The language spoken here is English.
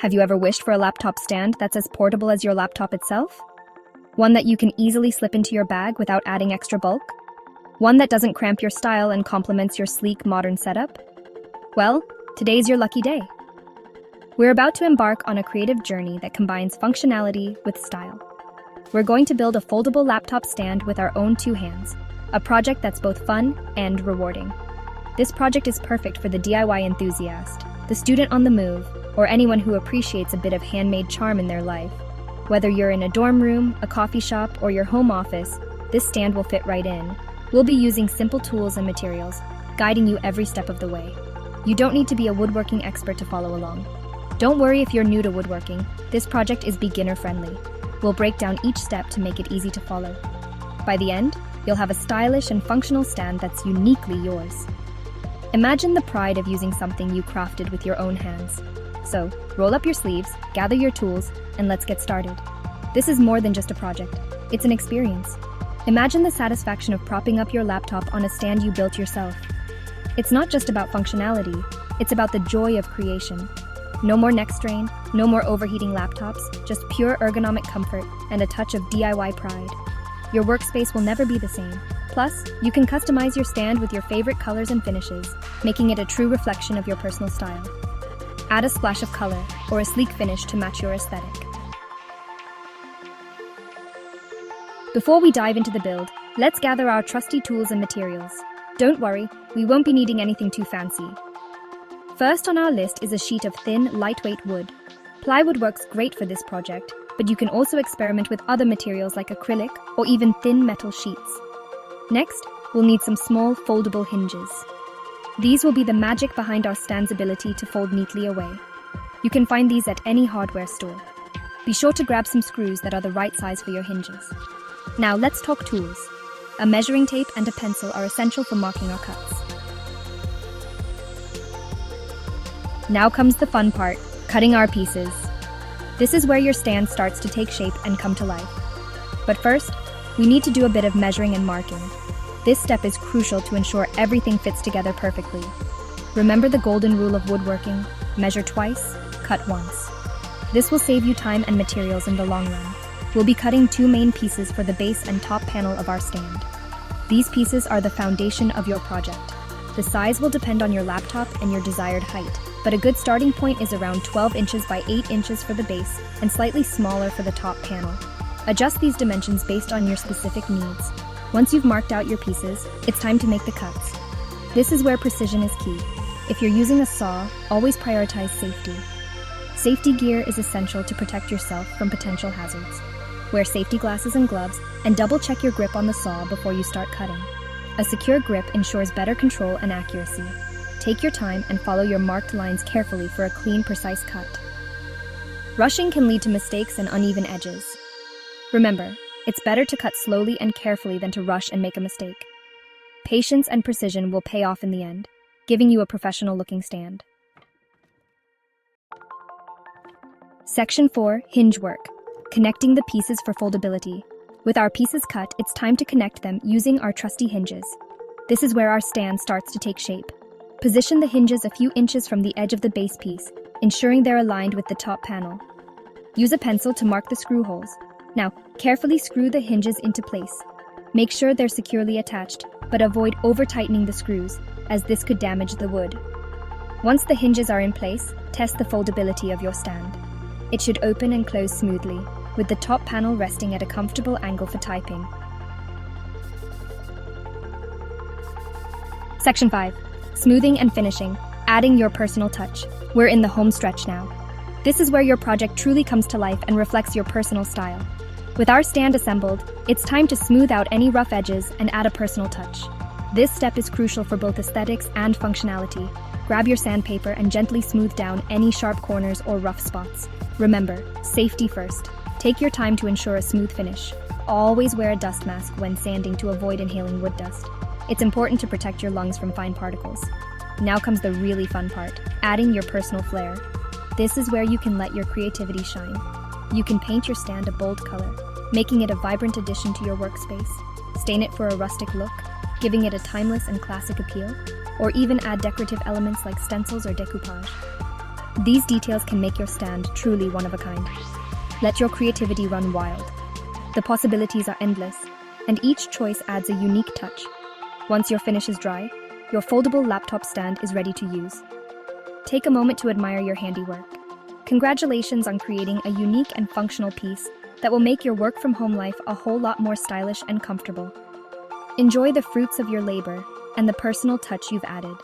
Have you ever wished for a laptop stand that's as portable as your laptop itself? One that you can easily slip into your bag without adding extra bulk? One that doesn't cramp your style and complements your sleek, modern setup? Well, today's your lucky day. We're about to embark on a creative journey that combines functionality with style. We're going to build a foldable laptop stand with our own two hands, a project that's both fun and rewarding. This project is perfect for the DIY enthusiast, the student on the move, or anyone who appreciates a bit of handmade charm in their life. Whether you're in a dorm room, a coffee shop, or your home office, this stand will fit right in. We'll be using simple tools and materials, guiding you every step of the way. You don't need to be a woodworking expert to follow along. Don't worry if you're new to woodworking, this project is beginner-friendly. We'll break down each step to make it easy to follow. By the end, you'll have a stylish and functional stand that's uniquely yours. Imagine the pride of using something you crafted with your own hands. So, roll up your sleeves, gather your tools, and let's get started. This is more than just a project. It's an experience. Imagine the satisfaction of propping up your laptop on a stand you built yourself. It's not just about functionality, it's about the joy of creation. No more neck strain, no more overheating laptops, just pure ergonomic comfort and a touch of DIY pride. Your workspace will never be the same. Plus, you can customize your stand with your favorite colors and finishes, making it a true reflection of your personal style. Add a splash of color or a sleek finish to match your aesthetic. Before we dive into the build, let's gather our trusty tools and materials. Don't worry, we won't be needing anything too fancy. First on our list is a sheet of thin, lightweight wood. Plywood works great for this project, but you can also experiment with other materials like acrylic or even thin metal sheets. Next, we'll need some small, foldable hinges. These will be the magic behind our stand's ability to fold neatly away. You can find these at any hardware store. Be sure to grab some screws that are the right size for your hinges. Now let's talk tools. A measuring tape and a pencil are essential for marking our cuts. Now comes the fun part, cutting our pieces. This is where your stand starts to take shape and come to life. But first, we need to do a bit of measuring and marking. This step is crucial to ensure everything fits together perfectly. Remember the golden rule of woodworking: measure twice, cut once. This will save you time and materials in the long run. We'll be cutting two main pieces for the base and top panel of our stand. These pieces are the foundation of your project. The size will depend on your laptop and your desired height, but a good starting point is around 12 inches by 8 inches for the base and slightly smaller for the top panel. Adjust these dimensions based on your specific needs. Once you've marked out your pieces, it's time to make the cuts. This is where precision is key. If you're using a saw, always prioritize safety. Safety gear is essential to protect yourself from potential hazards. Wear safety glasses and gloves, and double-check your grip on the saw before you start cutting. A secure grip ensures better control and accuracy. Take your time and follow your marked lines carefully for a clean, precise cut. Rushing can lead to mistakes and uneven edges. Remember, it's better to cut slowly and carefully than to rush and make a mistake. Patience and precision will pay off in the end, giving you a professional-looking stand. Section 4, Hinge Work. Connecting the pieces for foldability. With our pieces cut, it's time to connect them using our trusty hinges. This is where our stand starts to take shape. Position the hinges a few inches from the edge of the base piece, ensuring they're aligned with the top panel. Use a pencil to mark the screw holes. Now, carefully screw the hinges into place. Make sure they're securely attached, but avoid over-tightening the screws, as this could damage the wood. Once the hinges are in place, test the foldability of your stand. It should open and close smoothly, with the top panel resting at a comfortable angle for typing. Section 5. Smoothing and finishing, adding your personal touch. We're in the home stretch now. This is where your project truly comes to life and reflects your personal style. With our stand assembled, it's time to smooth out any rough edges and add a personal touch. This step is crucial for both aesthetics and functionality. Grab your sandpaper and gently smooth down any sharp corners or rough spots. Remember, safety first. Take your time to ensure a smooth finish. Always wear a dust mask when sanding to avoid inhaling wood dust. It's important to protect your lungs from fine particles. Now comes the really fun part, adding your personal flair. This is where you can let your creativity shine. You can paint your stand a bold color, making it a vibrant addition to your workspace. Stain it for a rustic look, giving it a timeless and classic appeal, or even add decorative elements like stencils or decoupage. These details can make your stand truly one of a kind. Let your creativity run wild. The possibilities are endless, and each choice adds a unique touch. Once your finish is dry, your foldable laptop stand is ready to use. Take a moment to admire your handiwork. Congratulations on creating a unique and functional piece that will make your work-from-home life a whole lot more stylish and comfortable. Enjoy the fruits of your labor and the personal touch you've added.